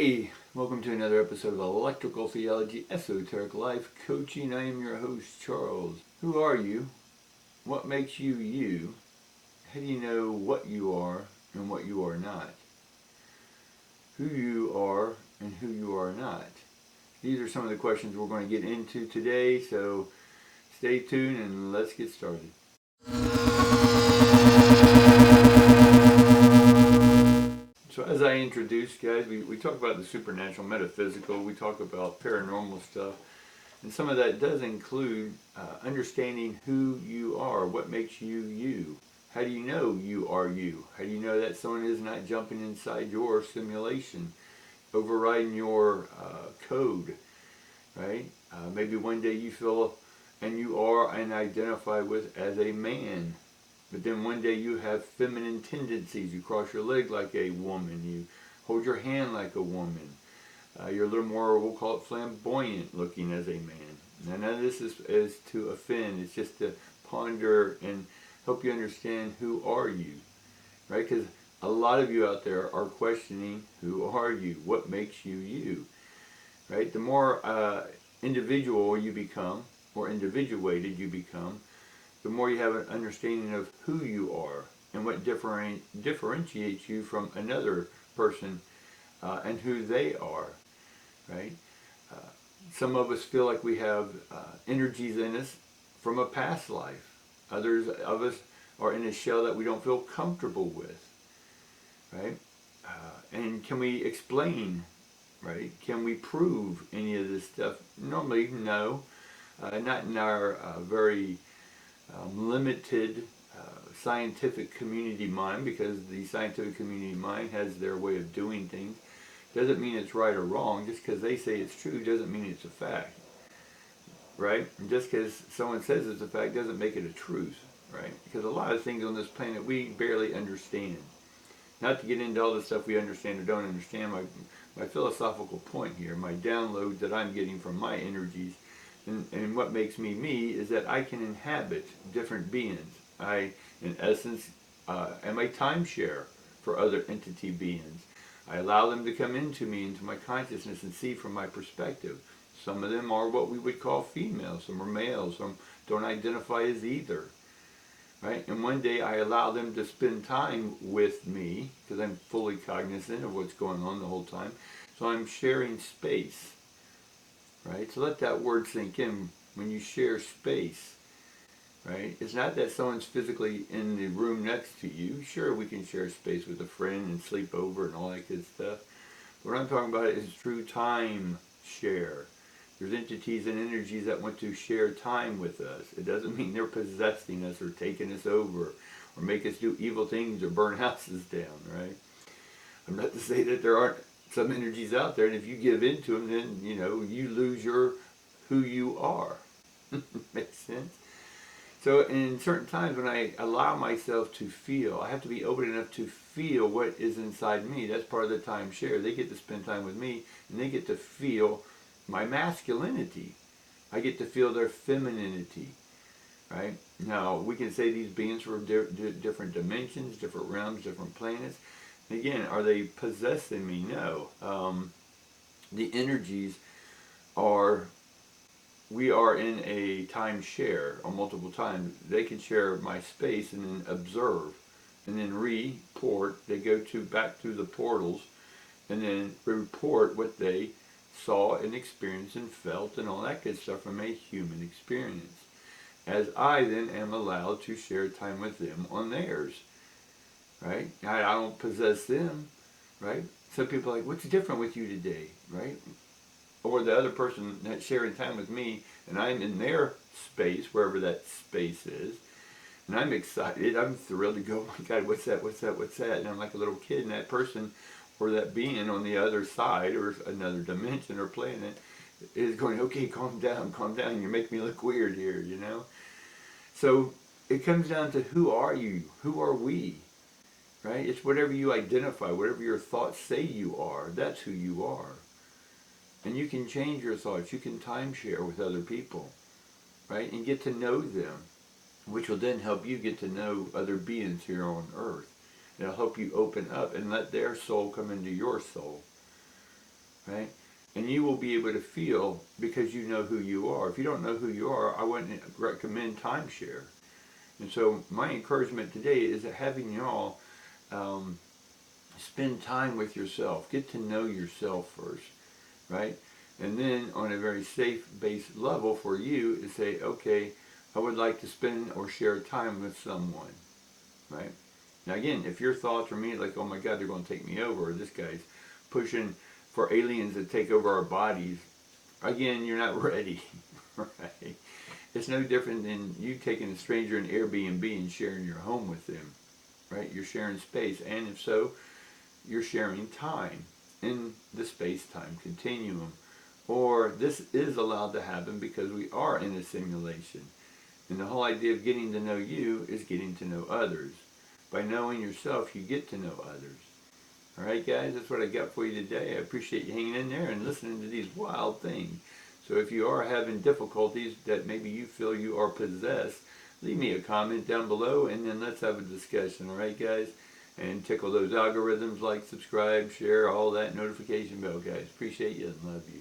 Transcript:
Hey, welcome to another episode of Electrical Theology, Esoteric Life Coaching. I am your host, Charles. Who are you? What makes you you? How do you know what you are and what you are not? Who you are and who you are not? These are some of the questions we're going to get into today, so stay tuned and let's get started. So as I introduced, guys, we talk about the supernatural, metaphysical, we talk about paranormal stuff, and some of that does include understanding who you are, what makes you you. How do you know you are you? How do you know that someone is not jumping inside your simulation, overriding your code, right? Maybe one day you feel and you are and identify with as a man. But then one day you have feminine tendencies. You cross your leg like a woman. You hold your hand like a woman. You're a little more, we'll call it flamboyant looking as a man. Now none of this is to offend. It's just to ponder and help you understand who are you. Right? Because a lot of you out there are questioning who are you? What makes you you? Right? The more individual you become, or individuated you become, the more you have an understanding of who you are and what differentiates you from another person and who they are, right? Some of us feel like we have energies in us from a past life. Others of us are in a shell that we don't feel comfortable with, right? And can we explain, right? Can we prove any of this stuff? Normally, no. Not in our very limited scientific community mind, because the scientific community mind has their way of doing things. Doesn't mean it's right or wrong. Just because they say it's true doesn't mean it's a fact, right? And just because someone says it's a fact doesn't make it a truth, right? Because a lot of things on this planet we barely understand. Not to get into all the stuff we understand or don't understand, my philosophical point here, my downloads that I'm getting from my energies, and what makes me me is that I can inhabit different beings. I, in essence, am a timeshare for other entity beings. I allow them to come into me, into my consciousness, and see from my perspective. Some of them are what we would call females, some are males, some don't identify as either. Right? And one day I allow them to spend time with me, because I'm fully cognizant of what's going on the whole time. So I'm sharing space. Right? So let that word sink in. When you share space, right? It's not that someone's physically in the room next to you. Sure, we can share space with a friend and sleep over and all that good stuff. But what I'm talking about is true time share. There's entities and energies that want to share time with us. It doesn't mean they're possessing us or taking us over or make us do evil things or burn houses down, right? I'm not to say that there aren't some energies out there, and if you give in to them, then you lose who you are. Makes sense? So in certain times when I allow myself to feel, I have to be open enough to feel what is inside me. That's part of the time share. They get to spend time with me, and they get to feel my masculinity. I get to feel their femininity. Right? Now, we can say these beings from different dimensions, different realms, different planets. Again, are they possessing me? No. The energies are, we are in a time share or multiple times. They can share my space and then observe and then report. They go back through the portals and then report what they saw and experienced and felt and all that good stuff from a human experience. As I then am allowed to share time with them on theirs. Right? I don't possess them, right? Some people are like, what's different with you today, right? Or the other person that's sharing time with me, and I'm in their space, wherever that space is, and I'm excited, I'm thrilled to go, oh my God, what's that? And I'm like a little kid, and that person, or that being on the other side, or another dimension or planet, is going, okay, calm down, you're making me look weird here, So it comes down to who are you? Who are we? Right? It's whatever you identify, whatever your thoughts say you are, that's who you are. And you can change your thoughts, you can timeshare with other people, right? And get to know them, which will then help you get to know other beings here on earth. It'll help you open up and let their soul come into your soul. right? And you will be able to feel because you know who you are. If you don't know who you are, I wouldn't recommend timeshare. And so my encouragement today is that having y'all spend time with yourself. Get to know yourself first, right? And then on a very safe base level for you is say, okay, I would like to spend or share time with someone, right? Now again, if your thoughts are me like, oh my God, they're going to take me over, or this guy's pushing for aliens to take over our bodies, again, you're not ready, right? It's no different than you taking a stranger in Airbnb and sharing your home with them, right? You're sharing space, and if so, you're sharing time in the space-time continuum. Or this is allowed to happen because we are in a simulation. And the whole idea of getting to know you is getting to know others. By knowing yourself, you get to know others. All right, guys, that's what I got for you today. I appreciate you hanging in there and listening to these wild things. So if you are having difficulties that maybe you feel you are possessed, leave me a comment down below and then let's have a discussion. All right, guys? And tickle those algorithms, like, subscribe, share, all that, notification bell, guys. Appreciate you and love you.